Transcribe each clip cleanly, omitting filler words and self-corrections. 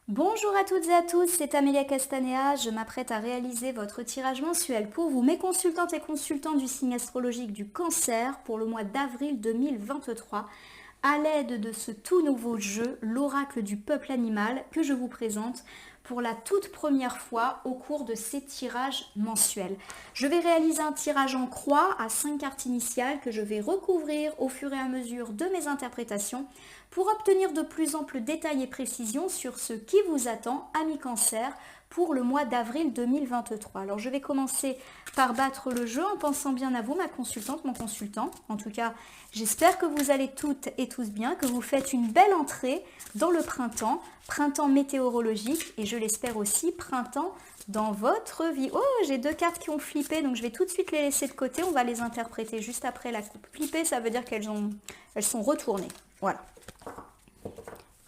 Bonjour à toutes et à tous, c'est Amélia Castanea. Je m'apprête à réaliser votre tirage mensuel pour vous, mes consultantes et consultants du signe astrologique du Cancer pour le mois d'avril 2023, à l'aide de ce tout nouveau jeu, l'oracle du peuple animal, que je vous présente pour la toute première fois au cours de ces tirages mensuels. Je vais réaliser un tirage en croix à 5 cartes initiales que je vais recouvrir au fur et à mesure de mes interprétations pour obtenir de plus amples détails et précisions sur ce qui vous attend, amis Cancer, pour le mois d'avril 2023. Alors je vais commencer par battre le jeu en pensant bien à vous, ma consultante, mon consultant. En tout cas, j'espère que vous allez toutes et tous bien, que vous faites une belle entrée dans le printemps, printemps météorologique et je l'espère aussi printemps dans votre vie. Oh, j'ai 2 cartes qui ont flippé, donc je vais tout de suite les laisser de côté. On va les interpréter juste après la coupe. Flipper, ça veut dire qu'elles sont retournées. Voilà.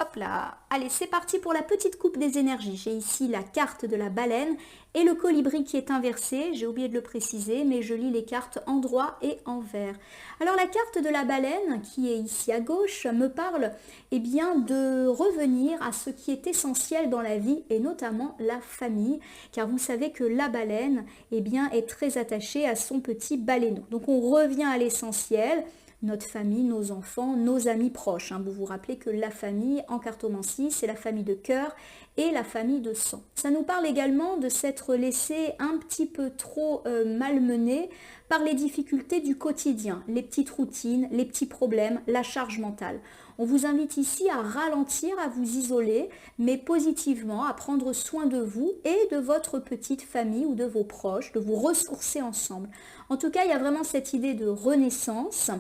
Hop là, allez c'est parti pour la petite coupe des énergies. J'ai ici la carte de la baleine et le colibri qui est inversé. J'ai oublié de le préciser, mais je lis les cartes en droit et en vert. Alors la carte de la baleine qui est ici à gauche me parle bien, de revenir à ce qui est essentiel dans la vie et notamment la famille. Car vous savez que la baleine bien, est très attachée à son petit baleineau. Donc on revient à l'essentiel. Notre famille, nos enfants, nos amis proches. Vous vous rappelez que la famille en cartomancie, c'est la famille de cœur et la famille de sang. Ça nous parle également de s'être laissé un petit peu trop malmené par les difficultés du quotidien, les petites routines, les petits problèmes, la charge mentale. On vous invite ici à ralentir, à vous isoler, mais positivement, à prendre soin de vous et de votre petite famille ou de vos proches, de vous ressourcer ensemble. En tout cas, il y a vraiment cette idée de renaissance.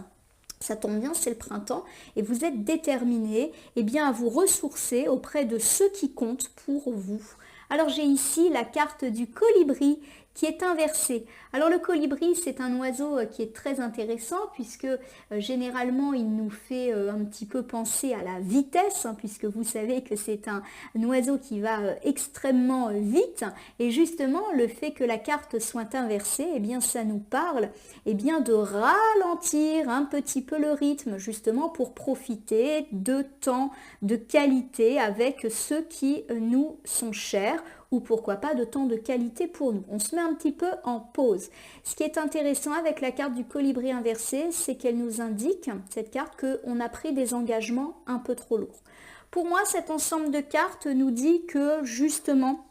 Ça tombe bien, c'est le printemps et vous êtes déterminé bien, à vous ressourcer auprès de ceux qui comptent pour vous. Alors j'ai ici la carte du colibri qui est inversée. Alors le colibri, c'est un oiseau qui est très intéressant puisque généralement il nous fait un petit peu penser à la vitesse, puisque vous savez que c'est un oiseau qui va extrêmement vite et justement le fait que la carte soit inversée, bien ça nous parle bien, de ralentir un petit peu le rythme justement pour profiter de temps, de qualité avec ceux qui nous sont chers ou pourquoi pas de temps de qualité pour nous. On se met un petit peu en pause. Ce qui est intéressant avec la carte du colibri inversé, c'est qu'elle nous indique, cette carte, qu'on a pris des engagements un peu trop lourds. Pour moi, cet ensemble de cartes nous dit que justement,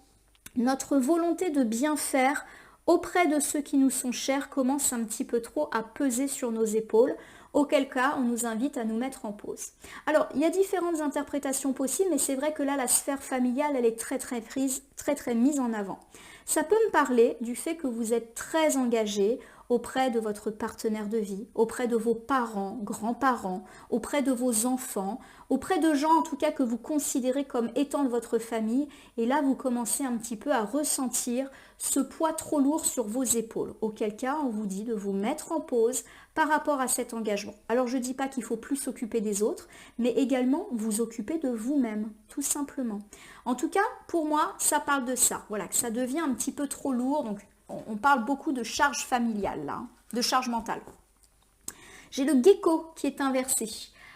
notre volonté de bien faire auprès de ceux qui nous sont chers commence un petit peu trop à peser sur nos épaules, auquel cas on nous invite à nous mettre en pause. Alors, il y a différentes interprétations possibles, mais c'est vrai que là, la sphère familiale, elle est très mise en avant. Ça peut me parler du fait que vous êtes très engagé auprès de votre partenaire de vie, auprès de vos parents, grands-parents, auprès de vos enfants, auprès de gens en tout cas que vous considérez comme étant de votre famille. Et là, vous commencez un petit peu à ressentir ce poids trop lourd sur vos épaules. Auquel cas, on vous dit de vous mettre en pause par rapport à cet engagement. Alors, je ne dis pas qu'il faut plus s'occuper des autres, mais également vous occuper de vous-même, tout simplement. En tout cas, pour moi, ça parle de ça. Voilà, que ça devient un petit peu trop lourd. Donc, on parle beaucoup de charge familiale, là, de charge mentale. J'ai le gecko qui est inversé.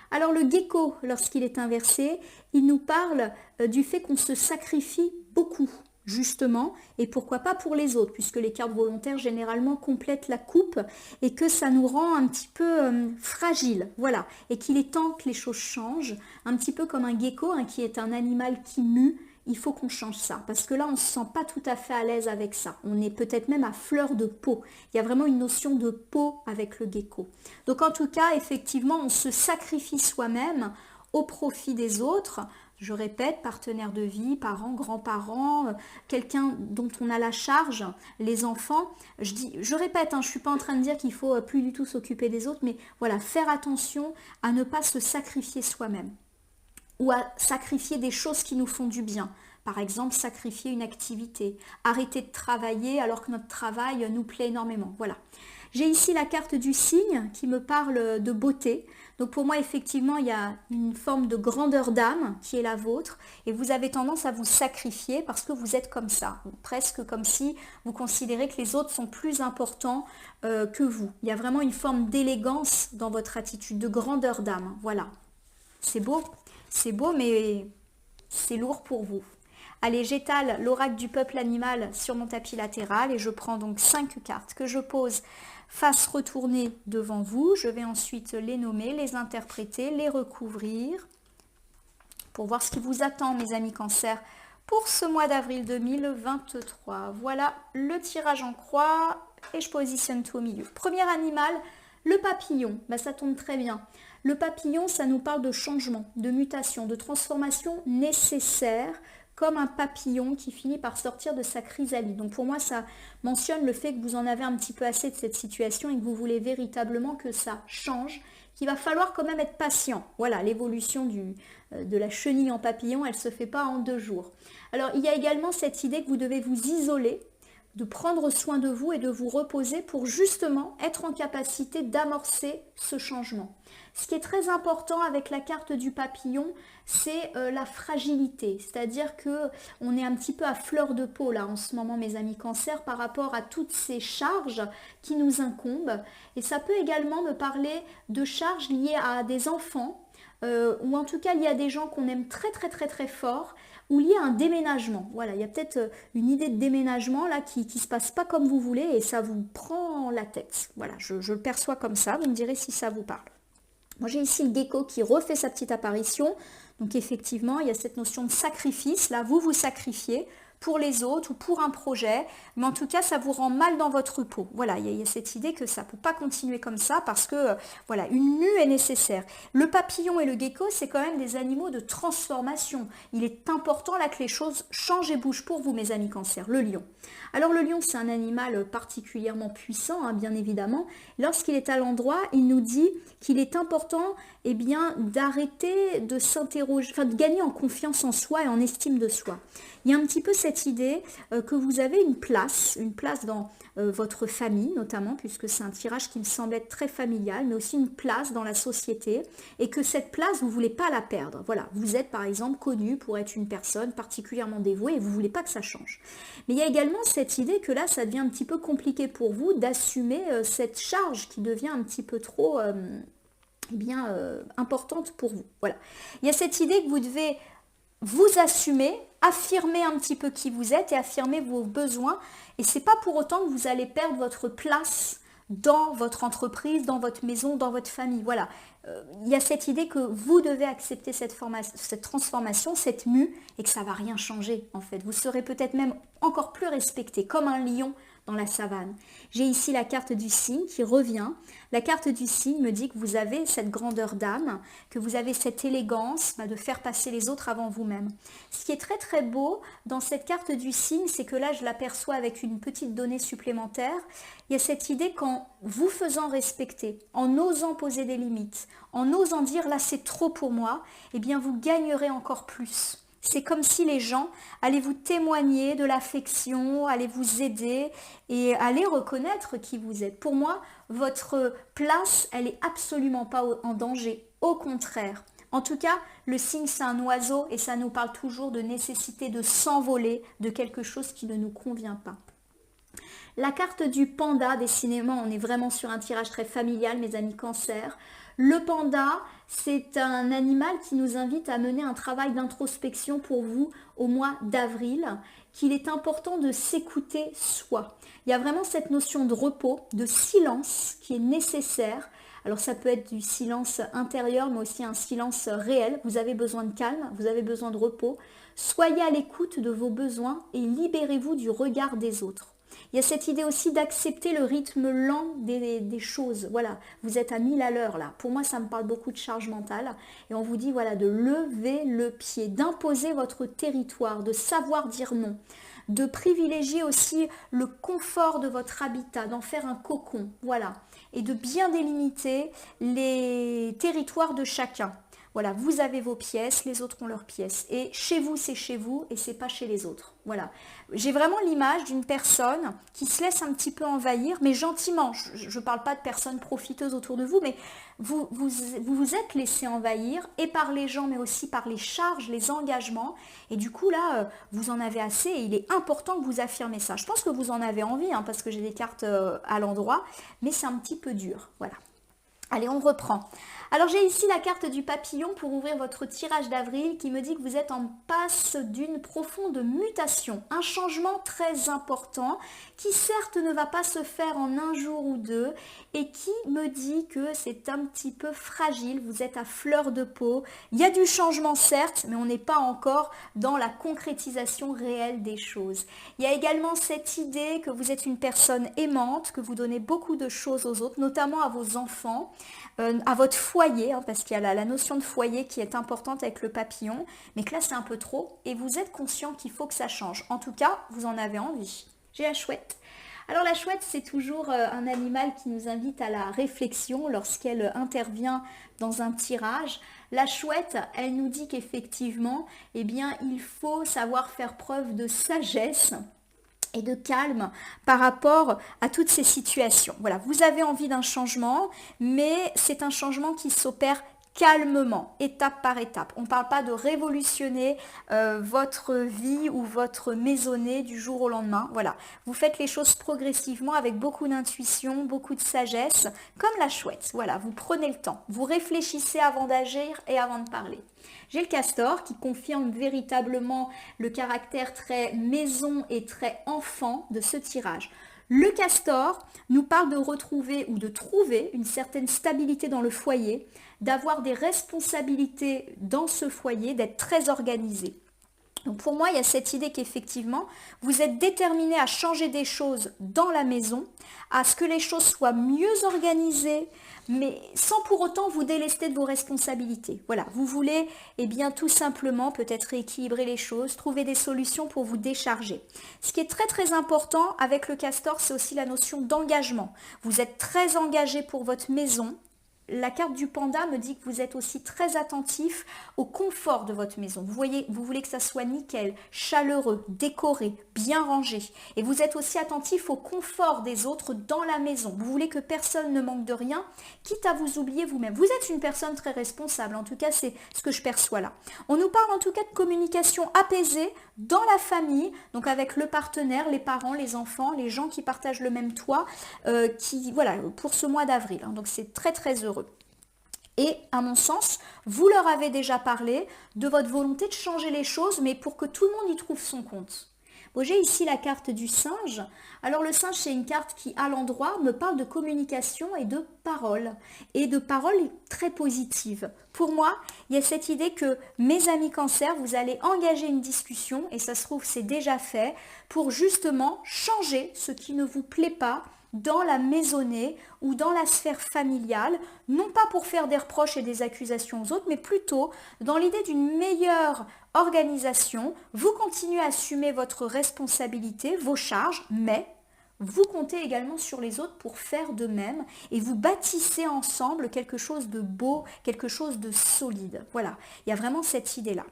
Alors le gecko, lorsqu'il est inversé, il nous parle du fait qu'on se sacrifie beaucoup, justement, et pourquoi pas pour les autres, puisque les cartes volontaires généralement complètent la coupe et que ça nous rend un petit peu fragile, voilà, et qu'il est temps que les choses changent, un petit peu comme un gecko, qui est un animal qui mue. Il faut qu'on change ça, parce que là, on ne se sent pas tout à fait à l'aise avec ça. On est peut-être même à fleur de peau. Il y a vraiment une notion de peau avec le gecko. Donc en tout cas, effectivement, on se sacrifie soi-même au profit des autres. Je répète, partenaire de vie, parents, grands-parents, quelqu'un dont on a la charge, les enfants. Je répète, je ne suis pas en train de dire qu'il faut plus du tout s'occuper des autres, mais voilà, faire attention à ne pas se sacrifier soi-même. Ou à sacrifier des choses qui nous font du bien. Par exemple, sacrifier une activité, arrêter de travailler alors que notre travail nous plaît énormément. Voilà. J'ai ici la carte du cygne qui me parle de beauté. Donc pour moi, effectivement, il y a une forme de grandeur d'âme qui est la vôtre et vous avez tendance à vous sacrifier parce que vous êtes comme ça. Presque comme si vous considérez que les autres sont plus importants que vous. Il y a vraiment une forme d'élégance dans votre attitude, de grandeur d'âme. Voilà. C'est beau, mais c'est lourd pour vous. Allez, j'étale l'oracle du peuple animal sur mon tapis latéral et je prends donc 5 cartes que je pose face retournée devant vous. Je vais ensuite les nommer, les interpréter, les recouvrir pour voir ce qui vous attend, mes amis Cancer, pour ce mois d'avril 2023. Voilà le tirage en croix et je positionne tout au milieu. Premier animal, le papillon. Ben, ça tombe très bien. Le papillon, ça nous parle de changement, de mutation, de transformation nécessaire, comme un papillon qui finit par sortir de sa chrysalide. Donc pour moi, ça mentionne le fait que vous en avez un petit peu assez de cette situation et que vous voulez véritablement que ça change, qu'il va falloir quand même être patient. Voilà, l'évolution de la chenille en papillon, elle ne se fait pas en 2 jours. Alors il y a également cette idée que vous devez vous isoler, de prendre soin de vous et de vous reposer pour justement être en capacité d'amorcer ce changement. Ce qui est très important avec la carte du papillon, c'est la fragilité, c'est-à-dire que on est un petit peu à fleur de peau là en ce moment, mes amis Cancer, par rapport à toutes ces charges qui nous incombent. Et ça peut également me parler de charges liées à des enfants, ou en tout cas liées à des gens qu'on aime très très très très fort, ou lié à un déménagement. Voilà, il y a peut-être une idée de déménagement là qui se passe pas comme vous voulez et ça vous prend la tête. Voilà, je le perçois comme ça, vous me direz si ça vous parle. Moi j'ai ici le gecko qui refait sa petite apparition, donc effectivement il y a cette notion de sacrifice, là vous vous sacrifiez pour les autres ou pour un projet, mais en tout cas ça vous rend mal dans votre peau. Voilà, il y a cette idée que ça ne peut pas continuer comme ça parce que voilà, une mue est nécessaire. Le papillon et le gecko, c'est quand même des animaux de transformation. Il est important là que les choses changent et bougent pour vous, mes amis Cancer. Le lion. Alors le lion, c'est un animal particulièrement puissant, hein, bien évidemment. Lorsqu'il est à l'endroit, il nous dit qu'il est important eh bien, d'arrêter de s'interroger, enfin de gagner en confiance en soi et en estime de soi. Il y a un petit peu cette idée que vous avez une place dans votre famille notamment, puisque c'est un tirage qui me semble être très familial, mais aussi une place dans la société, et que cette place, vous ne voulez pas la perdre. Voilà, vous êtes par exemple connu pour être une personne particulièrement dévouée et vous ne voulez pas que ça change. Mais il y a également cette idée que là, ça devient un petit peu compliqué pour vous d'assumer cette charge qui devient un petit peu trop importante pour vous. Voilà. Il y a cette idée que vous devez vous assumer, affirmer un petit peu qui vous êtes et affirmer vos besoins. Et c'est pas pour autant que vous allez perdre votre place dans votre entreprise, dans votre maison, dans votre famille. Voilà. Il y a cette idée que vous devez accepter cette transformation, cette mue, et que ça ne va rien changer en fait. Vous serez peut-être même encore plus respecté, comme un lion dans la savane. J'ai ici la carte du cygne qui revient. La carte du cygne me dit que vous avez cette grandeur d'âme, que vous avez cette élégance de faire passer les autres avant vous-même. Ce qui est très très beau dans cette carte du cygne, c'est que là je l'aperçois avec une petite donnée supplémentaire. Il y a cette idée qu'en vous faisant respecter, en osant poser des limites, en osant dire là c'est trop pour moi, eh bien vous gagnerez encore plus. C'est comme si les gens allaient vous témoigner de l'affection, allaient vous aider et allaient reconnaître qui vous êtes. Pour moi, votre place, elle n'est absolument pas en danger. Au contraire. En tout cas, le cygne, c'est un oiseau et ça nous parle toujours de nécessité de s'envoler de quelque chose qui ne nous convient pas. La carte du panda, décidément, on est vraiment sur un tirage très familial, mes amis Cancer. Le panda, c'est un animal qui nous invite à mener un travail d'introspection pour vous au mois d'avril, qu'il est important de s'écouter soi. Il y a vraiment cette notion de repos, de silence qui est nécessaire. Alors ça peut être du silence intérieur, mais aussi un silence réel. Vous avez besoin de calme, vous avez besoin de repos. Soyez à l'écoute de vos besoins et libérez-vous du regard des autres. Il y a cette idée aussi d'accepter le rythme lent des choses. Voilà, vous êtes à 1000 à l'heure là. Pour moi, ça me parle beaucoup de charge mentale. Et on vous dit voilà, de lever le pied, d'imposer votre territoire, de savoir dire non, de privilégier aussi le confort de votre habitat, d'en faire un cocon. Voilà, et de bien délimiter les territoires de chacun. Voilà, vous avez vos pièces, les autres ont leurs pièces. Et chez vous, c'est chez vous et c'est pas chez les autres. Voilà. J'ai vraiment l'image d'une personne qui se laisse un petit peu envahir, mais gentiment. Je ne parle pas de personnes profiteuses autour de vous, mais vous êtes laissé envahir et par les gens, mais aussi par les charges, les engagements. Et du coup, là, vous en avez assez et il est important que vous affirmez ça. Je pense que vous en avez envie, hein, parce que j'ai des cartes à l'endroit, mais c'est un petit peu dur. Voilà. Allez, on reprend. Alors j'ai ici la carte du papillon pour ouvrir votre tirage d'avril qui me dit que vous êtes en passe d'une profonde mutation, un changement très important qui certes ne va pas se faire en un jour ou deux et qui me dit que c'est un petit peu fragile, vous êtes à fleur de peau, il y a du changement certes mais on n'est pas encore dans la concrétisation réelle des choses. Il y a également cette idée que vous êtes une personne aimante, que vous donnez beaucoup de choses aux autres, notamment à vos enfants, à votre foyer, hein, parce qu'il y a la notion de foyer qui est importante avec le papillon, mais que là c'est un peu trop et vous êtes conscient qu'il faut que ça change. En tout cas, vous en avez envie. J'ai la chouette. Alors la chouette, c'est toujours un animal qui nous invite à la réflexion lorsqu'elle intervient dans un tirage. La chouette, elle nous dit qu'effectivement, eh bien, il faut savoir faire preuve de sagesse et de calme par rapport à toutes ces situations. Voilà, vous avez envie d'un changement, mais c'est un changement qui s'opère calmement, étape par étape. On ne parle pas de révolutionner votre vie ou votre maisonnée du jour au lendemain. Voilà, vous faites les choses progressivement avec beaucoup d'intuition, beaucoup de sagesse, comme la chouette. Voilà, vous prenez le temps, vous réfléchissez avant d'agir et avant de parler. J'ai le castor qui confirme véritablement le caractère très maison et très enfant de ce tirage. Le castor nous parle de retrouver ou de trouver une certaine stabilité dans le foyer, d'avoir des responsabilités dans ce foyer, d'être très organisé. Donc pour moi, il y a cette idée qu'effectivement, vous êtes déterminé à changer des choses dans la maison, à ce que les choses soient mieux organisées, mais sans pour autant vous délester de vos responsabilités. Voilà, vous voulez eh bien tout simplement peut-être rééquilibrer les choses, trouver des solutions pour vous décharger. Ce qui est très très important avec le castor, c'est aussi la notion d'engagement. Vous êtes très engagé pour votre maison. La carte du panda me dit que vous êtes aussi très attentif au confort de votre maison. Vous voyez, vous voulez que ça soit nickel, chaleureux, décoré, bien rangé. Et vous êtes aussi attentif au confort des autres dans la maison. Vous voulez que personne ne manque de rien, quitte à vous oublier vous-même. Vous êtes une personne très responsable, en tout cas c'est ce que je perçois là. On nous parle en tout cas de communication apaisée dans la famille, donc avec le partenaire, les parents, les enfants, les gens qui partagent le même toit, voilà, pour ce mois d'avril. Hein. Donc c'est très très heureux. Et à mon sens, vous leur avez déjà parlé de votre volonté de changer les choses, mais pour que tout le monde y trouve son compte. Bon, j'ai ici la carte du singe. Alors le singe, c'est une carte qui, à l'endroit, me parle de communication et de paroles très positives. Pour moi, il y a cette idée que mes amis cancer, vous allez engager une discussion, et ça se trouve, c'est déjà fait, pour justement changer ce qui ne vous plaît pas dans la maisonnée ou dans la sphère familiale, non pas pour faire des reproches et des accusations aux autres, mais plutôt dans l'idée d'une meilleure organisation. Vous continuez à assumer votre responsabilité, vos charges, mais vous comptez également sur les autres pour faire de même et vous bâtissez ensemble quelque chose de beau, quelque chose de solide. Voilà, il y a vraiment cette idée-là.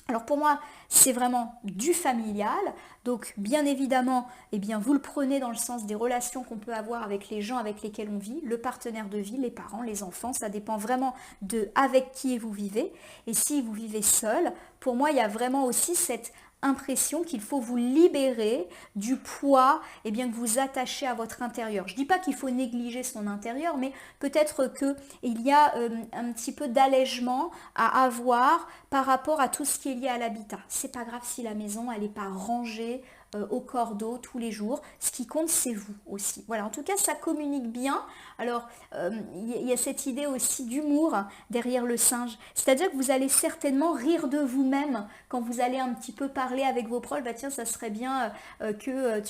Alors pour moi, c'est vraiment du familial, donc bien évidemment, eh bien, vous le prenez dans le sens des relations qu'on peut avoir avec les gens avec lesquels on vit, le partenaire de vie, les parents, les enfants, ça dépend vraiment de avec qui vous vivez. Et si vous vivez seul, pour moi, il y a vraiment aussi cette impression qu'il faut vous libérer du poids eh bien, que vous attachez à votre intérieur. Je ne dis pas qu'il faut négliger son intérieur, mais peut-être qu'il y a un petit peu d'allègement à avoir par rapport à tout ce qui est lié à l'habitat. C'est pas grave si la maison elle n'est pas rangée au cordeau tous les jours. Ce qui compte, c'est vous aussi. Voilà, en tout cas, ça communique bien. Alors, il y a cette idée aussi d'humour derrière le singe. C'est-à-dire que vous allez certainement rire de vous-même quand vous allez un petit peu parler avec vos proches. Bah tiens, ça serait bien que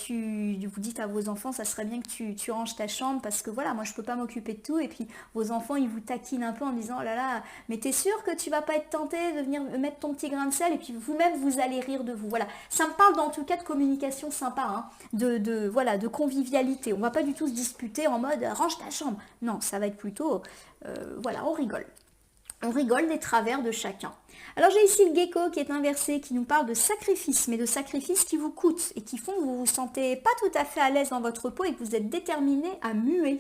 vous dites à vos enfants, ça serait bien que tu ranges ta chambre parce que voilà, moi je peux pas m'occuper de tout. Et puis vos enfants, ils vous taquinent un peu en disant, oh là là, mais t'es sûr que tu vas pas être tenté de venir mettre ton petit grain de sel? Et puis vous-même, vous allez rire de vous. Voilà, ça me parle en tout cas de communication sympa, hein, voilà, de convivialité. On va pas du tout se disputer en mode range ta chambre. Non, ça va être plutôt voilà, on rigole. On rigole des travers de chacun. Alors j'ai ici le gecko qui est inversé, qui nous parle de sacrifices, mais de sacrifices qui vous coûtent et qui font que vous vous sentez pas tout à fait à l'aise dans votre peau et que vous êtes déterminé à muer.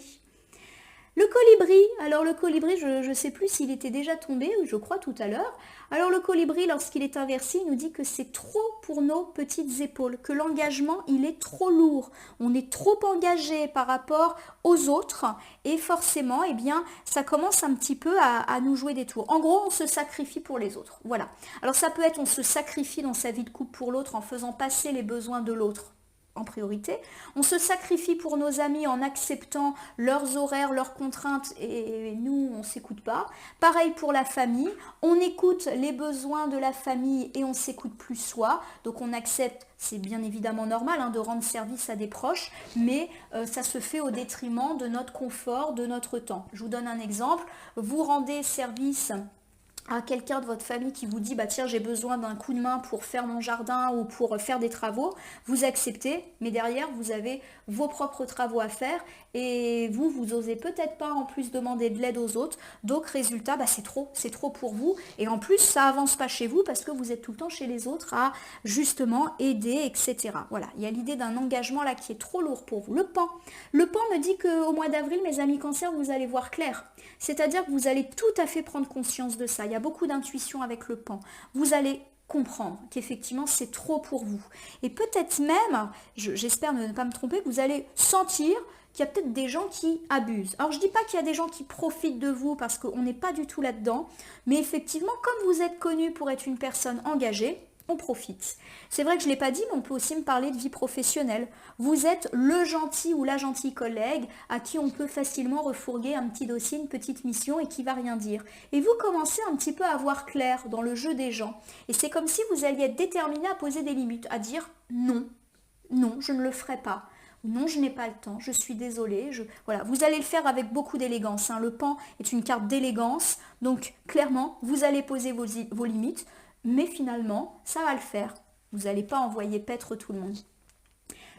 Le colibri, alors le colibri, je ne sais plus s'il était déjà tombé, je crois tout à l'heure. Alors le colibri, lorsqu'il est inversé, il nous dit que c'est trop pour nos petites épaules, que l'engagement, il est trop lourd. On est trop engagé par rapport aux autres et forcément, eh bien, ça commence un petit peu à nous jouer des tours. En gros, on se sacrifie pour les autres. Voilà. Alors ça peut être on se sacrifie dans sa vie de couple pour l'autre en faisant passer les besoins de l'autre en priorité. On se sacrifie pour nos amis en acceptant leurs horaires, leurs contraintes et nous, on ne s'écoute pas. Pareil pour la famille, on écoute les besoins de la famille et on ne s'écoute plus soi. Donc on accepte, c'est bien évidemment normal de rendre service à des proches, mais ça se fait au détriment de notre confort, de notre temps. Je vous donne un exemple, vous rendez service à quelqu'un de votre famille qui vous dit bah tiens j'ai besoin d'un coup de main pour faire mon jardin ou pour faire des travaux, vous acceptez, mais derrière vous avez vos propres travaux à faire et vous osez peut-être pas en plus demander de l'aide aux autres, donc résultat bah c'est trop pour vous et en plus ça avance pas chez vous parce que vous êtes tout le temps chez les autres à justement aider, etc. Voilà, il y a l'idée d'un engagement là qui est trop lourd pour vous. Le pan me dit qu'au mois d'avril, mes amis cancer, vous allez voir clair, c'est-à-dire que vous allez tout à fait prendre conscience de ça. Il y a beaucoup d'intuition avec le pan. Vous allez comprendre qu'effectivement c'est trop pour vous. Et peut-être même, j'espère ne pas me tromper, que vous allez sentir qu'il y a peut-être des gens qui abusent. Alors je ne dis pas qu'il y a des gens qui profitent de vous parce qu'on n'est pas du tout là-dedans, mais effectivement comme vous êtes connu pour être une personne engagée, on profite. C'est vrai que je ne l'ai pas dit, mais on peut aussi me parler de vie professionnelle. Vous êtes le gentil ou la gentille collègue à qui on peut facilement refourguer un petit dossier, une petite mission et qui va rien dire. Et vous commencez un petit peu à voir clair dans le jeu des gens. Et c'est comme si vous alliez être déterminé à poser des limites, à dire non, non, je ne le ferai pas. Non, je n'ai pas le temps, je suis désolée. Voilà. Vous allez le faire avec beaucoup d'élégance. Le pan est une carte d'élégance, donc clairement, vous allez poser vos limites. Mais finalement, ça va le faire. Vous n'allez pas envoyer paître tout le monde.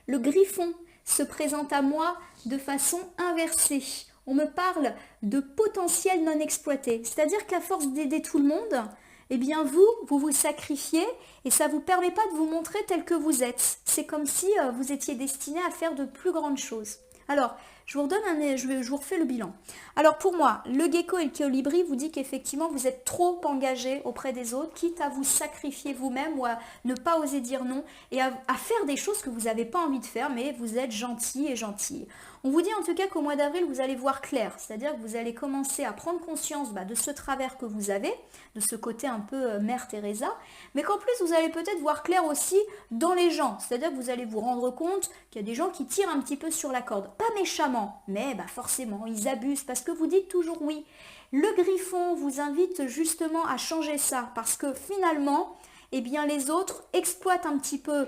Le griffon se présente à moi de façon inversée. On me parle de potentiel non exploité. C'est-à-dire qu'à force d'aider tout le monde, eh bien vous sacrifiez et ça ne vous permet pas de vous montrer tel que vous êtes. C'est comme si vous étiez destiné à faire de plus grandes choses. Alors, je vous refais le bilan. Alors pour moi, le gecko et le colibri vous dit qu'effectivement vous êtes trop engagé auprès des autres, quitte à vous sacrifier vous-même ou à ne pas oser dire non et à faire des choses que vous n'avez pas envie de faire, mais vous êtes gentil et gentille. On vous dit en tout cas qu'au mois d'avril, vous allez voir clair, c'est-à-dire que vous allez commencer à prendre conscience de ce travers que vous avez, de ce côté un peu Mère Teresa, mais qu'en plus vous allez peut-être voir clair aussi dans les gens, c'est-à-dire que vous allez vous rendre compte qu'il y a des gens qui tirent un petit peu sur la corde, pas méchamment, mais forcément ils abusent parce que vous dites toujours oui. Le griffon vous invite justement à changer ça parce que finalement, eh bien les autres exploitent un petit peu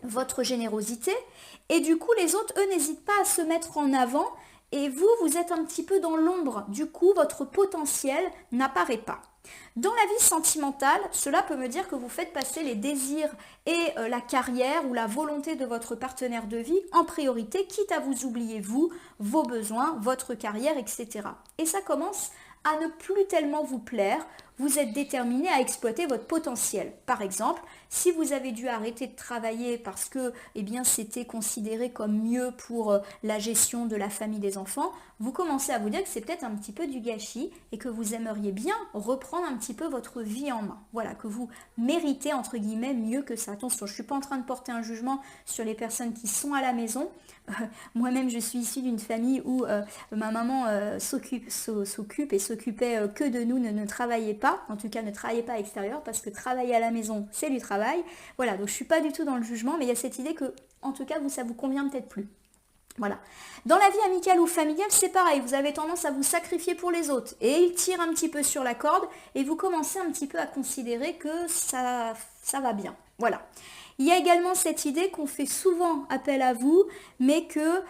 votre générosité et du coup les autres eux n'hésitent pas à se mettre en avant et vous êtes un petit peu dans l'ombre, du coup votre potentiel n'apparaît pas. Dans la vie sentimentale, cela peut me dire que vous faites passer les désirs et la carrière ou la volonté de votre partenaire de vie en priorité, quitte à vous oublier vous, vos besoins, votre carrière, etc. Et ça commence à ne plus tellement vous plaire, vous êtes déterminé à exploiter votre potentiel. Par exemple, si vous avez dû arrêter de travailler parce que c'était considéré comme mieux pour la gestion de la famille des enfants, vous commencez à vous dire que c'est peut-être un petit peu du gâchis et que vous aimeriez bien reprendre un petit peu votre vie en main. Voilà, que vous méritez entre guillemets mieux que ça. Attention, je ne suis pas en train de porter un jugement sur les personnes qui sont à la maison. Moi-même, je suis issue d'une famille où ma maman s'occupe et s'occupait que de nous, ne travaillait pas, en tout cas ne travaillait pas à l'extérieur parce que travailler à la maison, c'est du travail. Voilà, donc je ne suis pas du tout dans le jugement, mais il y a cette idée que, en tout cas, ça vous convient peut-être plus. Voilà. Dans la vie amicale ou familiale, c'est pareil, vous avez tendance à vous sacrifier pour les autres et ils tirent un petit peu sur la corde et vous commencez un petit peu à considérer que ça va bien. Voilà. Il y a également cette idée qu'on fait souvent appel à vous, mais que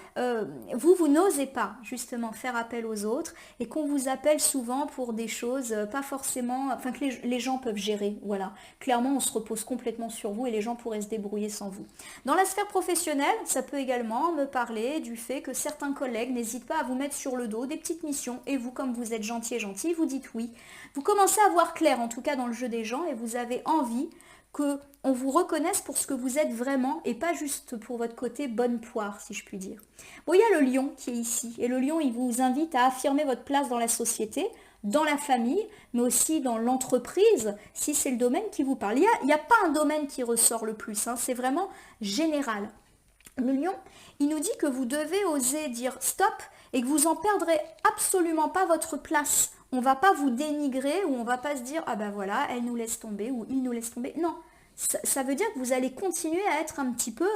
vous n'osez pas justement faire appel aux autres et qu'on vous appelle souvent pour des choses pas forcément, enfin que les gens peuvent gérer. Voilà, clairement on se repose complètement sur vous et les gens pourraient se débrouiller sans vous. Dans la sphère professionnelle, ça peut également me parler du fait que certains collègues n'hésitent pas à vous mettre sur le dos des petites missions et vous, comme vous êtes gentil et gentil, vous dites oui. Vous commencez à voir clair en tout cas dans le jeu des gens et vous avez envie qu'on vous reconnaisse pour ce que vous êtes vraiment et pas juste pour votre côté bonne poire, si je puis dire. Bon, il y a le lion qui est ici. Et le lion, il vous invite à affirmer votre place dans la société, dans la famille, mais aussi dans l'entreprise, si c'est le domaine qui vous parle. Il n'y a pas un domaine qui ressort le plus, hein, c'est vraiment général. Le lion, il nous dit que vous devez oser dire stop et que vous en perdrez absolument pas votre place. On ne va pas vous dénigrer ou on ne va pas se dire ah ben voilà, elle nous laisse tomber ou il nous laisse tomber. Non, ça veut dire que vous allez continuer à être un petit peu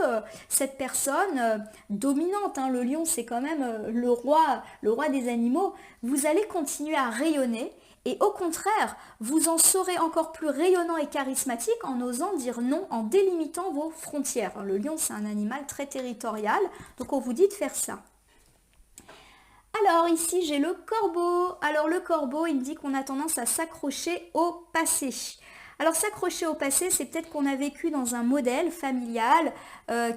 cette personne dominante. Hein. Le lion, c'est quand même le roi des animaux. Vous allez continuer à rayonner. Et au contraire, vous en serez encore plus rayonnant et charismatique en osant dire non, en délimitant vos frontières. Le lion, c'est un animal très territorial, donc on vous dit de faire ça. Alors ici, j'ai le corbeau. Alors le corbeau, il dit qu'on a tendance à s'accrocher au passé. Alors s'accrocher au passé, c'est peut-être qu'on a vécu dans un modèle familial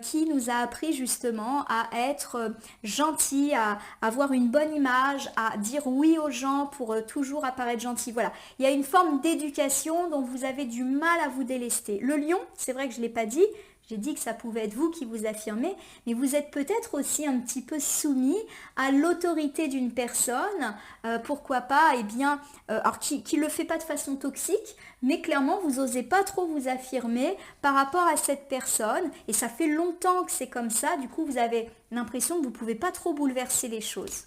qui nous a appris justement à être gentil, à avoir une bonne image, à dire oui aux gens pour toujours apparaître gentil. Voilà, il y a une forme d'éducation dont vous avez du mal à vous délester. Le lion, c'est vrai que je ne l'ai pas dit, j'ai dit que ça pouvait être vous qui vous affirmez, mais vous êtes peut-être aussi un petit peu soumis à l'autorité d'une personne, pourquoi pas, eh bien, alors qui ne le fait pas de façon toxique, mais clairement vous n'osez pas trop vous affirmer par rapport à cette personne, et ça fait longtemps que c'est comme ça, du coup vous avez l'impression que vous ne pouvez pas trop bouleverser les choses.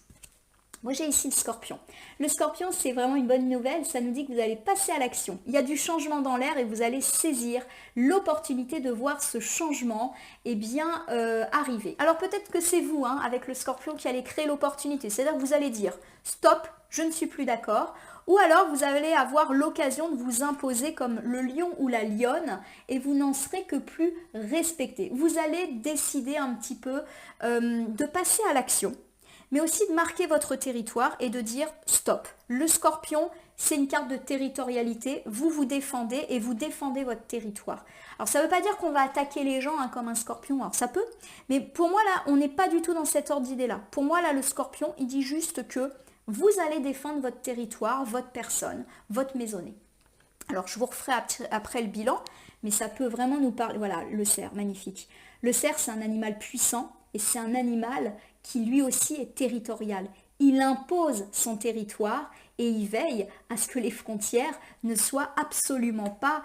Moi j'ai ici le scorpion. Le scorpion, c'est vraiment une bonne nouvelle, ça nous dit que vous allez passer à l'action. Il y a du changement dans l'air et vous allez saisir l'opportunité de voir ce changement arriver. Alors peut-être que c'est vous, avec le scorpion, qui allez créer l'opportunité. C'est-à-dire que vous allez dire stop, je ne suis plus d'accord. Ou alors vous allez avoir l'occasion de vous imposer comme le lion ou la lionne et vous n'en serez que plus respecté. Vous allez décider un petit peu de passer à l'action, mais aussi de marquer votre territoire et de dire stop. Le scorpion, c'est une carte de territorialité, vous vous défendez et vous défendez votre territoire. Alors ça ne veut pas dire qu'on va attaquer les gens comme un scorpion, alors ça peut, mais pour moi là, on n'est pas du tout dans cet ordre d'idée-là. Pour moi là, le scorpion, il dit juste que vous allez défendre votre territoire, votre personne, votre maisonnée. Alors je vous referai après le bilan, mais ça peut vraiment nous parler. Voilà, le cerf, magnifique. Le cerf, c'est un animal puissant et c'est un animal qui lui aussi est territorial. Il impose son territoire et il veille à ce que les frontières ne soient absolument pas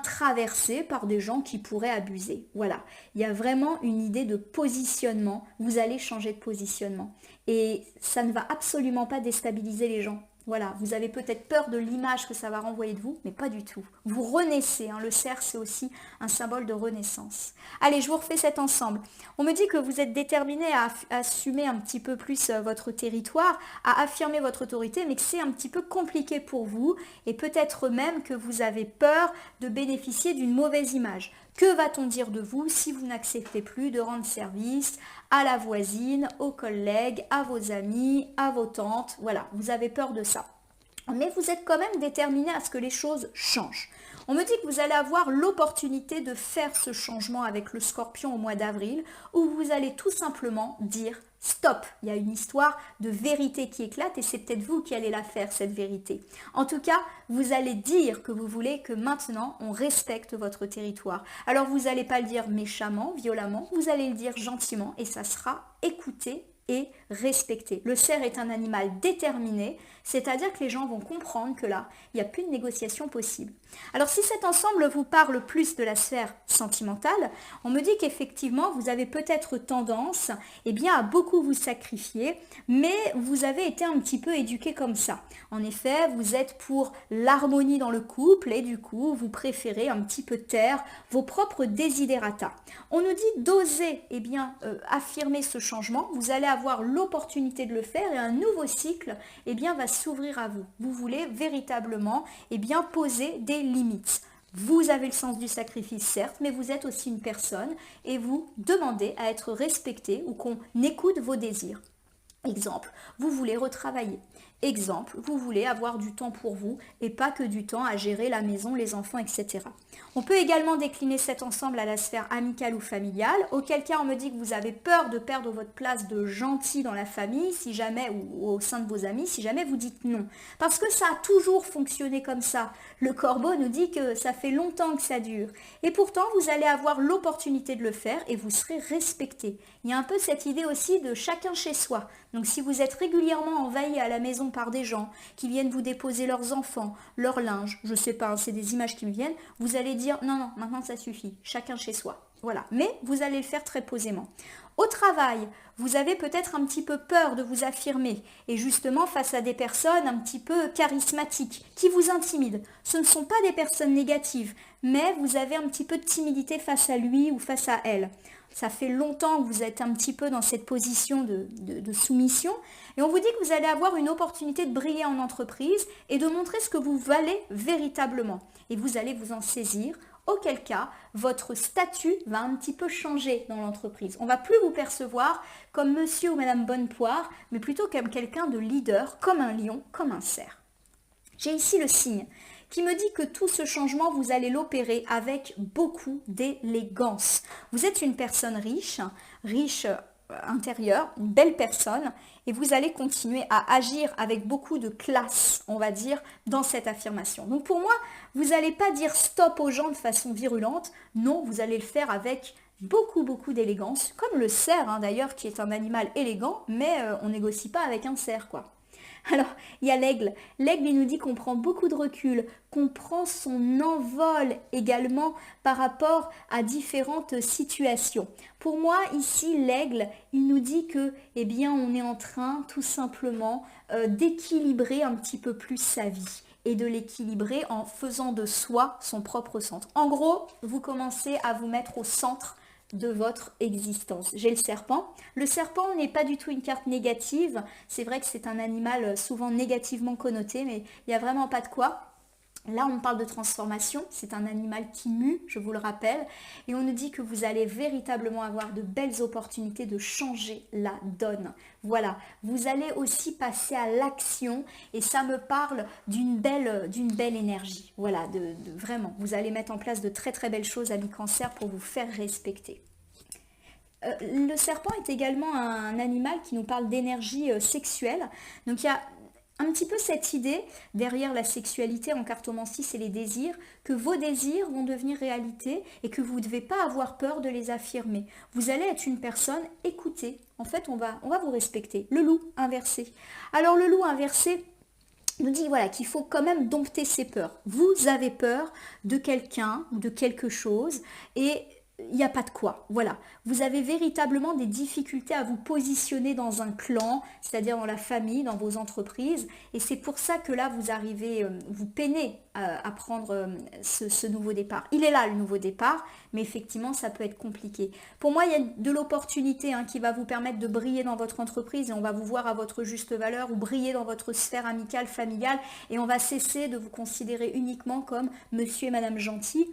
traversées par des gens qui pourraient abuser. Voilà, il y a vraiment une idée de positionnement. Vous allez changer de positionnement et ça ne va absolument pas déstabiliser les gens. Voilà, vous avez peut-être peur de l'image que ça va renvoyer de vous, mais pas du tout. Vous renaissez, le cerf c'est aussi un symbole de renaissance. Allez, je vous refais cet ensemble. On me dit que vous êtes déterminé à assumer un petit peu plus votre territoire, à affirmer votre autorité, mais que c'est un petit peu compliqué pour vous et peut-être même que vous avez peur de bénéficier d'une mauvaise image. Que va-t-on dire de vous si vous n'acceptez plus de rendre service à la voisine, aux collègues, à vos amis, à vos tantes? Voilà, vous avez peur de ça. Mais vous êtes quand même déterminé à ce que les choses changent. On me dit que vous allez avoir l'opportunité de faire ce changement avec le scorpion au mois d'avril, où vous allez tout simplement dire stop. Il y a une histoire de vérité qui éclate et c'est peut-être vous qui allez la faire, cette vérité. En tout cas, vous allez dire que vous voulez que maintenant on respecte votre territoire. Alors vous n'allez pas le dire méchamment, violemment, vous allez le dire gentiment et ça sera écouté et respecté. Le cerf est un animal déterminé, c'est-à-dire que les gens vont comprendre que là, il n'y a plus de négociation possible. Alors si cet ensemble vous parle plus de la sphère sentimentale, on me dit qu'effectivement, vous avez peut-être tendance à beaucoup vous sacrifier, mais vous avez été un petit peu éduqué comme ça. En effet, vous êtes pour l'harmonie dans le couple et du coup, vous préférez un petit peu taire vos propres desiderata. On nous dit d'oser affirmer ce changement, vous allez avoir l'opportunité de le faire et un nouveau cycle va s'ouvrir à vous. Vous voulez véritablement poser des limites. Vous avez le sens du sacrifice, certes, mais vous êtes aussi une personne et vous demandez à être respecté ou qu'on écoute vos désirs. Exemple, vous voulez retravailler. Exemple, vous voulez avoir du temps pour vous et pas que du temps à gérer la maison, les enfants, etc. On peut également décliner cet ensemble à la sphère amicale ou familiale, auquel cas on me dit que vous avez peur de perdre votre place de gentil dans la famille, si jamais, ou au sein de vos amis, si jamais vous dites non. Parce que ça a toujours fonctionné comme ça. Le corbeau nous dit que ça fait longtemps que ça dure. Et pourtant, vous allez avoir l'opportunité de le faire et vous serez respecté. Il y a un peu cette idée aussi de chacun chez soi. Donc si vous êtes régulièrement envahi à la maison par des gens qui viennent vous déposer leurs enfants, leur linge, je sais pas, hein, c'est des images qui me viennent, vous allez dire non, non, maintenant ça suffit, chacun chez soi. Voilà, mais vous allez le faire très posément. Au travail, vous avez peut-être un petit peu peur de vous affirmer et justement face à des personnes un petit peu charismatiques qui vous intimident. Ce ne sont pas des personnes négatives, mais vous avez un petit peu de timidité face à lui ou face à elle. Ça fait longtemps que vous êtes un petit peu dans cette position de soumission et on vous dit que vous allez avoir une opportunité de briller en entreprise et de montrer ce que vous valez véritablement. Et vous allez vous en saisir, auquel cas votre statut va un petit peu changer dans l'entreprise. On ne va plus vous percevoir comme monsieur ou madame Bonnepoire, mais plutôt comme quelqu'un de leader, comme un lion, comme un cerf. J'ai ici le signe qui me dit que tout ce changement, vous allez l'opérer avec beaucoup d'élégance. Vous êtes une personne riche, intérieure, une belle personne, et vous allez continuer à agir avec beaucoup de classe, on va dire, dans cette affirmation. Donc pour moi, vous n'allez pas dire stop aux gens de façon virulente, non, vous allez le faire avec beaucoup d'élégance, comme le cerf d'ailleurs, qui est un animal élégant, mais on négocie pas avec un cerf, quoi. Alors, il y a l'aigle. L'aigle, il nous dit qu'on prend beaucoup de recul, qu'on prend son envol également par rapport à différentes situations. Pour moi, ici, l'aigle, il nous dit que, eh bien, on est en train, tout simplement, d'équilibrer un petit peu plus sa vie et de l'équilibrer en faisant de soi son propre centre. En gros, vous commencez à vous mettre au centre de votre existence. J'ai le serpent. Le serpent n'est pas du tout une carte négative. C'est vrai que c'est un animal souvent négativement connoté, mais il n'y a vraiment pas de quoi. Là, on parle de transformation. C'est un animal qui mue, je vous le rappelle. Et on nous dit que vous allez véritablement avoir de belles opportunités de changer la donne. Voilà. Vous allez aussi passer à l'action. Et ça me parle d'une belle énergie. Voilà, vraiment. Vous allez mettre en place de très belles choses, ami Cancer, pour vous faire respecter. Le serpent est également un animal qui nous parle d'énergie sexuelle. Donc il y a un petit peu cette idée derrière la sexualité en cartomancie, c'est les désirs, que vos désirs vont devenir réalité et que vous ne devez pas avoir peur de les affirmer. Vous allez être une personne écoutée. En fait, on va vous respecter. Le loup inversé. Alors le loup inversé nous dit voilà, qu'il faut quand même dompter ses peurs. Vous avez peur de quelqu'un ou de quelque chose et il n'y a pas de quoi, voilà. Vous avez véritablement des difficultés à vous positionner dans un clan, c'est-à-dire dans la famille, dans vos entreprises. Et c'est pour ça que là, vous arrivez, vous peinez à prendre ce nouveau départ. Il est là, le nouveau départ, mais effectivement, ça peut être compliqué. Pour moi, il y a de l'opportunité qui va vous permettre de briller dans votre entreprise et on va vous voir à votre juste valeur ou briller dans votre sphère amicale, familiale et on va cesser de vous considérer uniquement comme monsieur et madame gentil.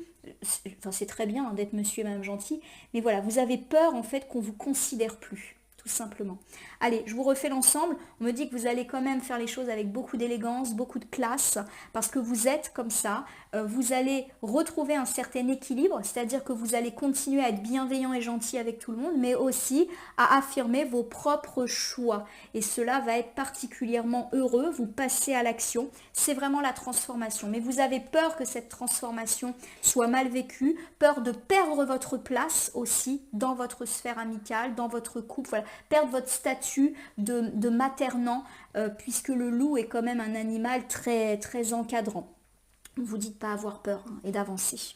Enfin, c'est très bien d'être monsieur et madame gentil, mais voilà, vous avez peur en fait qu'on vous considère plus, tout simplement. Allez, je vous refais l'ensemble. On me dit que vous allez quand même faire les choses avec beaucoup d'élégance, beaucoup de classe, parce que vous êtes comme ça. Vous allez retrouver un certain équilibre, c'est-à-dire que vous allez continuer à être bienveillant et gentil avec tout le monde, mais aussi à affirmer vos propres choix. Et cela va être particulièrement heureux. Vous passez à l'action. C'est vraiment la transformation. Mais vous avez peur que cette transformation soit mal vécue, peur de perdre votre place aussi dans votre sphère amicale, dans votre couple, voilà, perdre votre statut de maternant, puisque le loup est quand même un animal très encadrant. Ne vous dites pas avoir peur et d'avancer.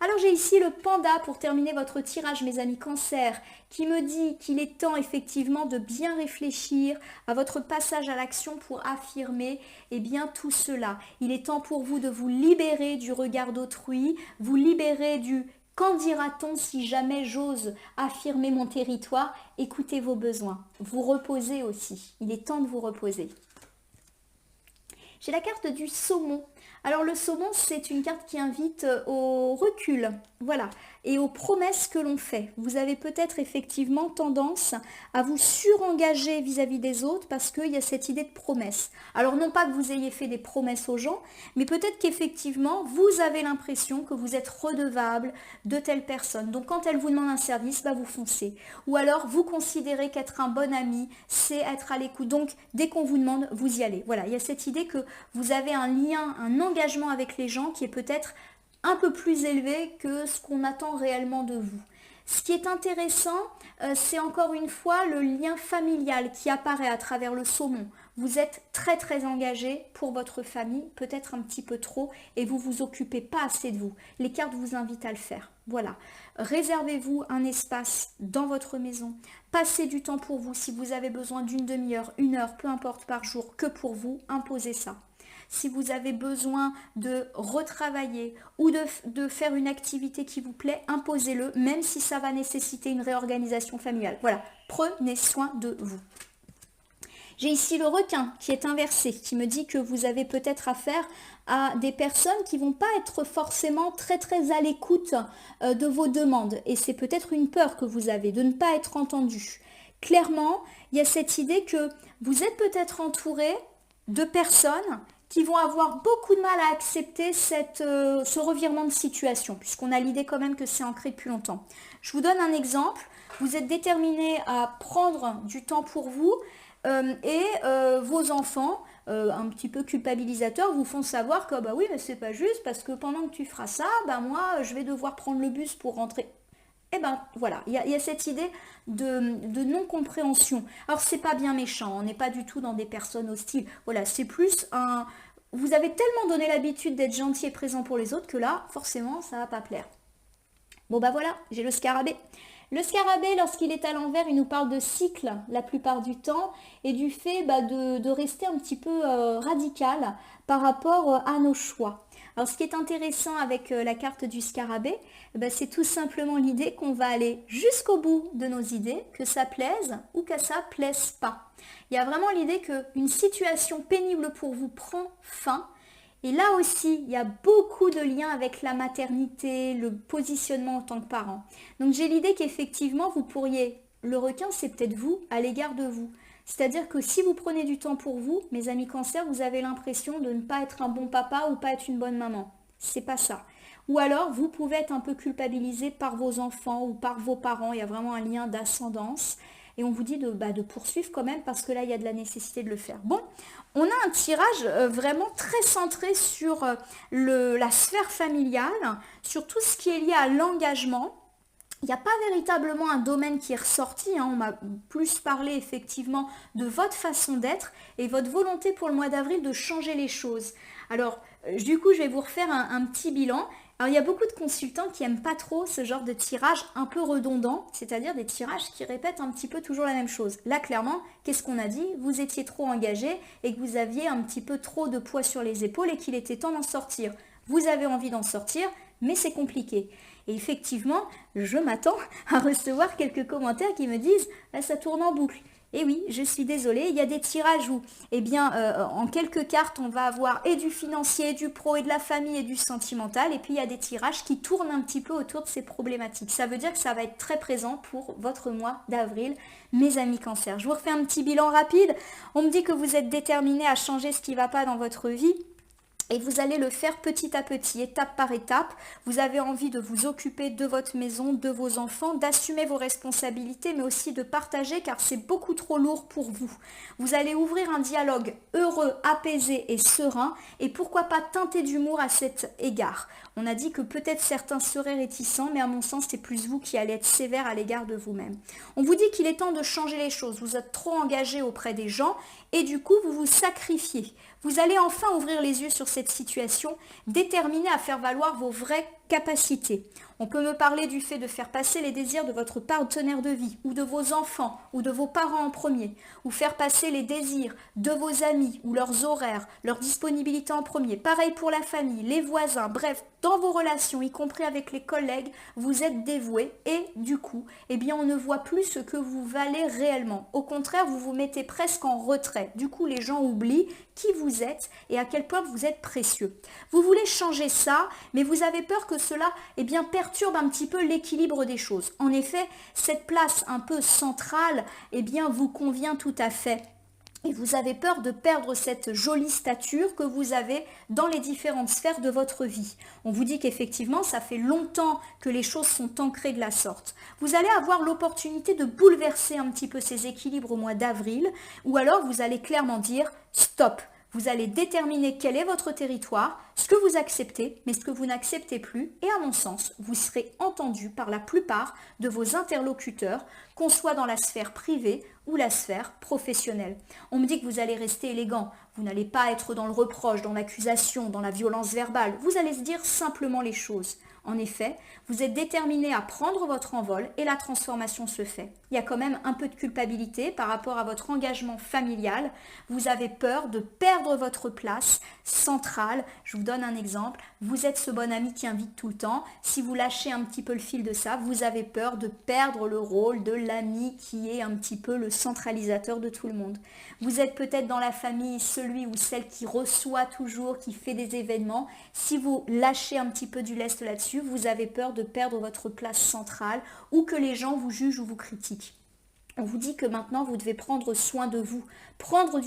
Alors j'ai ici le panda pour terminer votre tirage, mes amis Cancer, qui me dit qu'il est temps effectivement de bien réfléchir à votre passage à l'action pour affirmer bien tout cela. Il est temps pour vous de vous libérer du regard d'autrui, vous libérer du qu'en dira-t-on si jamais j'ose affirmer mon territoire? Écoutez vos besoins, vous reposez aussi, il est temps de vous reposer. J'ai la carte du saumon. Alors le saumon, c'est une carte qui invite au recul, voilà, et aux promesses que l'on fait. Vous avez peut-être effectivement tendance à vous surengager vis-à-vis des autres parce qu'il y a cette idée de promesse. Alors non pas que vous ayez fait des promesses aux gens, mais peut-être qu'effectivement, vous avez l'impression que vous êtes redevable de telle personne. Donc quand elle vous demande un service, bah, vous foncez. Ou alors vous considérez qu'être un bon ami, c'est être à l'écoute. Donc dès qu'on vous demande, vous y allez. Voilà, il y a cette idée que vous avez un lien, un engagement avec les gens qui est peut-être un peu plus élevé que ce qu'on attend réellement de vous. Ce qui est intéressant, c'est encore une fois le lien familial qui apparaît à travers le saumon. Vous êtes très très engagé pour votre famille, peut-être un petit peu trop, et vous vous occupez pas assez de vous. Les cartes vous invitent à le faire. Voilà. Réservez-vous un espace dans votre maison. Passez du temps pour vous. Si vous avez besoin d'une demi-heure, une heure, peu importe par jour, que pour vous, imposez ça. Si vous avez besoin de retravailler ou de faire une activité qui vous plaît, imposez-le, même si ça va nécessiter une réorganisation familiale. Voilà, prenez soin de vous. J'ai ici le requin qui est inversé, qui me dit que vous avez peut-être affaire à des personnes qui vont pas être forcément très très à l'écoute de vos demandes. Et c'est peut-être une peur que vous avez de ne pas être entendu. Clairement, il y a cette idée que vous êtes peut-être entouré de personnes qui vont avoir beaucoup de mal à accepter ce revirement de situation, puisqu'on a l'idée quand même que c'est ancré depuis longtemps. Je vous donne un exemple. Vous êtes déterminé à prendre du temps pour vous et vos enfants, un petit peu culpabilisateurs, vous font savoir que bah oui, mais c'est pas juste parce que pendant que tu feras ça, bah moi je vais devoir prendre le bus pour rentrer. Et ben voilà, il y a cette idée de non-compréhension. Alors c'est pas bien méchant, on n'est pas du tout dans des personnes hostiles. Voilà, c'est plus un... Vous avez tellement donné l'habitude d'être gentil et présent pour les autres que là, forcément, ça va pas plaire. Bon bah voilà, j'ai le scarabée. Le scarabée, lorsqu'il est à l'envers, il nous parle de cycle la plupart du temps et du fait de rester un petit peu radical par rapport à nos choix. Alors ce qui est intéressant avec la carte du scarabée, c'est tout simplement l'idée qu'on va aller jusqu'au bout de nos idées, que ça plaise ou que ça plaise pas. Il y a vraiment l'idée qu'une situation pénible pour vous prend fin. Et là aussi, il y a beaucoup de liens avec la maternité, le positionnement en tant que parent. Donc j'ai l'idée qu'effectivement, vous pourriez, le requin, c'est peut-être vous à l'égard de vous. C'est-à-dire que si vous prenez du temps pour vous, mes amis cancer, vous avez l'impression de ne pas être un bon papa ou pas être une bonne maman. C'est pas ça. Ou alors, vous pouvez être un peu culpabilisé par vos enfants ou par vos parents. Il y a vraiment un lien d'ascendance. Et on vous dit de poursuivre quand même parce que là, il y a de la nécessité de le faire. Bon, on a un tirage vraiment très centré sur la sphère familiale, sur tout ce qui est lié à l'engagement. Il n'y a pas véritablement un domaine qui est ressorti, hein. On m'a plus parlé effectivement de votre façon d'être et votre volonté pour le mois d'avril de changer les choses. Alors, du coup, je vais vous refaire un petit bilan. Alors, il y a beaucoup de consultants qui n'aiment pas trop ce genre de tirage un peu redondant, c'est-à-dire des tirages qui répètent un petit peu toujours la même chose. Là, clairement, qu'est-ce qu'on a dit? Vous étiez trop engagé et que vous aviez un petit peu trop de poids sur les épaules et qu'il était temps d'en sortir. Vous avez envie d'en sortir, mais c'est compliqué. Et effectivement, je m'attends à recevoir quelques commentaires qui me disent « ça tourne en boucle ». Et oui, je suis désolée, il y a des tirages où, en quelques cartes, on va avoir et du financier, et du pro, et de la famille, et du sentimental. Et puis, il y a des tirages qui tournent un petit peu autour de ces problématiques. Ça veut dire que ça va être très présent pour votre mois d'avril, mes amis cancer. Je vous refais un petit bilan rapide. On me dit que vous êtes déterminés à changer ce qui ne va pas dans votre vie. Et vous allez le faire petit à petit, étape par étape. Vous avez envie de vous occuper de votre maison, de vos enfants, d'assumer vos responsabilités, mais aussi de partager car c'est beaucoup trop lourd pour vous. Vous allez ouvrir un dialogue heureux, apaisé et serein et pourquoi pas teinté d'humour à cet égard. On a dit que peut-être certains seraient réticents, mais à mon sens, c'est plus vous qui allez être sévère à l'égard de vous-même. On vous dit qu'il est temps de changer les choses. Vous êtes trop engagé auprès des gens et du coup, vous vous sacrifiez. Vous allez enfin ouvrir les yeux sur cette situation, déterminé à faire valoir vos vraies capacité. On peut me parler du fait de faire passer les désirs de votre partenaire de vie, ou de vos enfants, ou de vos parents en premier, ou faire passer les désirs de vos amis, ou leurs horaires, leur disponibilité en premier. Pareil pour la famille, les voisins, bref, dans vos relations, y compris avec les collègues, vous êtes dévoué et du coup, eh bien, on ne voit plus ce que vous valez réellement. Au contraire, vous vous mettez presque en retrait. Du coup, les gens oublient qui vous êtes et à quel point vous êtes précieux. Vous voulez changer ça, mais vous avez peur que cela, eh bien, perturbe un petit peu l'équilibre des choses. En effet, cette place un peu centrale, eh bien, vous convient tout à fait. Et vous avez peur de perdre cette jolie stature que vous avez dans les différentes sphères de votre vie. On vous dit qu'effectivement, ça fait longtemps que les choses sont ancrées de la sorte. Vous allez avoir l'opportunité de bouleverser un petit peu ces équilibres au mois d'avril, ou alors vous allez clairement dire « stop ». Vous allez déterminer quel est votre territoire, ce que vous acceptez, mais ce que vous n'acceptez plus. Et à mon sens, vous serez entendu par la plupart de vos interlocuteurs, qu'on soit dans la sphère privée ou la sphère professionnelle. On me dit que vous allez rester élégant. Vous n'allez pas être dans le reproche, dans l'accusation, dans la violence verbale. Vous allez se dire simplement les choses. En effet, vous êtes déterminé à prendre votre envol et la transformation se fait. Il y a quand même un peu de culpabilité par rapport à votre engagement familial. Vous avez peur de perdre votre place centrale. Je vous donne un exemple. Vous êtes ce bon ami qui invite tout le temps. Si vous lâchez un petit peu le fil de ça, vous avez peur de perdre le rôle de l'ami qui est un petit peu le centralisateur de tout le monde. Vous êtes peut-être dans la famille celui ou celle qui reçoit toujours, qui fait des événements. Si vous lâchez un petit peu du lest là-dessus, vous avez peur de perdre votre place centrale ou que les gens vous jugent ou vous critiquent. On vous dit que maintenant, vous devez prendre soin de vous, prendre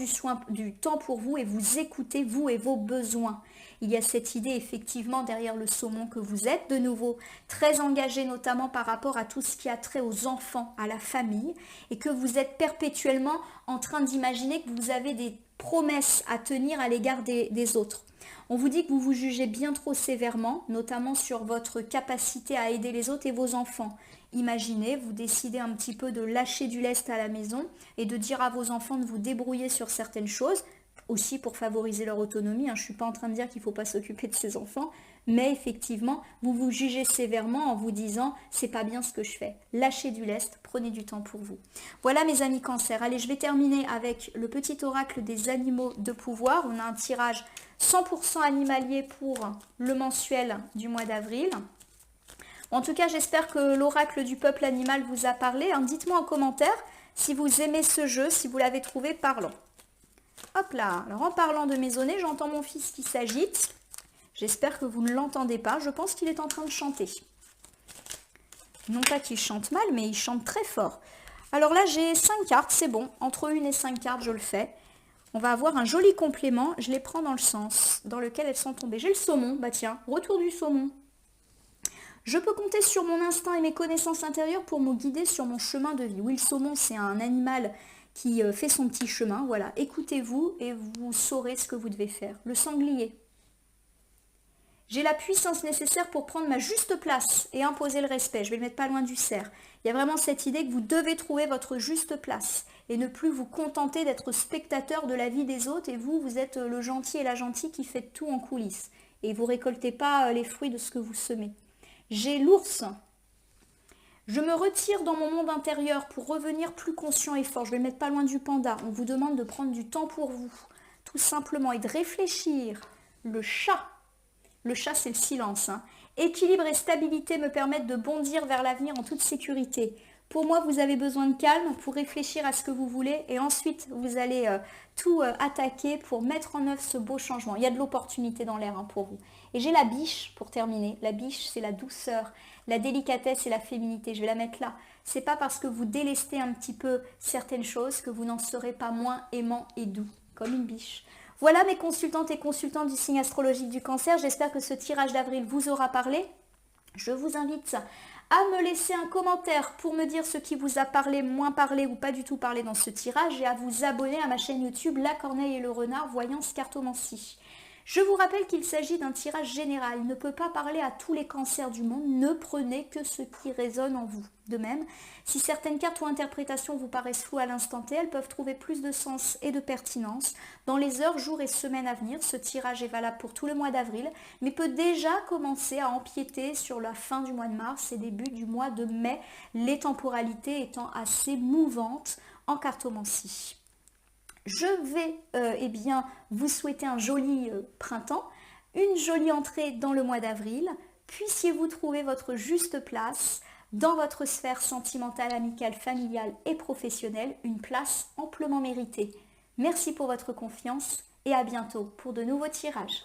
du temps pour vous et vous écouter, vous et vos besoins. Il y a cette idée effectivement derrière le saumon que vous êtes, de nouveau très engagé notamment par rapport à tout ce qui a trait aux enfants, à la famille, et que vous êtes perpétuellement en train d'imaginer que vous avez des promesses à tenir à l'égard des autres. On vous dit que vous vous jugez bien trop sévèrement, notamment sur votre capacité à aider les autres et vos enfants. Imaginez, vous décidez un petit peu de lâcher du lest à la maison et de dire à vos enfants de vous débrouiller sur certaines choses, aussi pour favoriser leur autonomie. Je ne suis pas en train de dire qu'il ne faut pas s'occuper de ses enfants, mais effectivement, vous vous jugez sévèrement en vous disant « c'est pas bien ce que je fais ». Lâchez du lest, prenez du temps pour vous. Voilà mes amis Cancer. Allez, je vais terminer avec le petit oracle des animaux de pouvoir. On a un tirage 100% animalier pour le mensuel du mois d'avril. En tout cas, j'espère que l'oracle du peuple animal vous a parlé. Dites-moi en commentaire si vous aimez ce jeu, si vous l'avez trouvé parlant. Hop là, alors en parlant de maisonnée, j'entends mon fils qui s'agite. J'espère que vous ne l'entendez pas. Je pense qu'il est en train de chanter. Non pas qu'il chante mal, mais il chante très fort. Alors là, j'ai 5 cartes, c'est bon. Entre 1 et 5 cartes, je le fais. On va avoir un joli complément. Je les prends dans le sens dans lequel elles sont tombées. J'ai le saumon. Bah tiens, retour du saumon. Je peux compter sur mon instinct et mes connaissances intérieures pour me guider sur mon chemin de vie. Oui, le saumon, c'est un animal qui fait son petit chemin. Voilà, écoutez-vous et vous saurez ce que vous devez faire. Le sanglier. J'ai la puissance nécessaire pour prendre ma juste place et imposer le respect. Je vais le mettre pas loin du cerf. Il y a vraiment cette idée que vous devez trouver votre juste place et ne plus vous contenter d'être spectateur de la vie des autres. Et vous êtes le gentil et la gentille qui fait tout en coulisses. Et vous récoltez pas les fruits de ce que vous semez. J'ai l'ours. Je me retire dans mon monde intérieur pour revenir plus conscient et fort. Je vais le mettre pas loin du panda. On vous demande de prendre du temps pour vous, tout simplement, et de réfléchir. Le chat. Le chat, c'est le silence. Équilibre et stabilité me permettent de bondir vers l'avenir en toute sécurité. Pour moi, vous avez besoin de calme pour réfléchir à ce que vous voulez et ensuite, vous allez tout attaquer pour mettre en œuvre ce beau changement. Il y a de l'opportunité dans l'air pour vous. Et j'ai la biche pour terminer. La biche, c'est la douceur, la délicatesse et la féminité. Je vais la mettre là. C'est pas parce que vous délestez un petit peu certaines choses que vous n'en serez pas moins aimant et doux, comme une biche. Voilà mes consultantes et consultants du signe astrologique du Cancer. J'espère que ce tirage d'avril vous aura parlé. Je vous invite à me laisser un commentaire pour me dire ce qui vous a parlé, moins parlé ou pas du tout parlé dans ce tirage et à vous abonner à ma chaîne YouTube La Corneille et le Renard Voyance Cartomancie. Je vous rappelle qu'il s'agit d'un tirage général. Il ne peut pas parler à tous les cancers du monde. Ne prenez que ce qui résonne en vous. De même, si certaines cartes ou interprétations vous paraissent floues à l'instant T, elles peuvent trouver plus de sens et de pertinence dans les heures, jours et semaines à venir. Ce tirage est valable pour tout le mois d'avril, mais peut déjà commencer à empiéter sur la fin du mois de mars et début du mois de mai, les temporalités étant assez mouvantes en cartomancie. Je vais vous souhaiter un joli printemps, une jolie entrée dans le mois d'avril. Puissiez-vous trouver votre juste place dans votre sphère sentimentale, amicale, familiale et professionnelle, une place amplement méritée. Merci pour votre confiance et à bientôt pour de nouveaux tirages.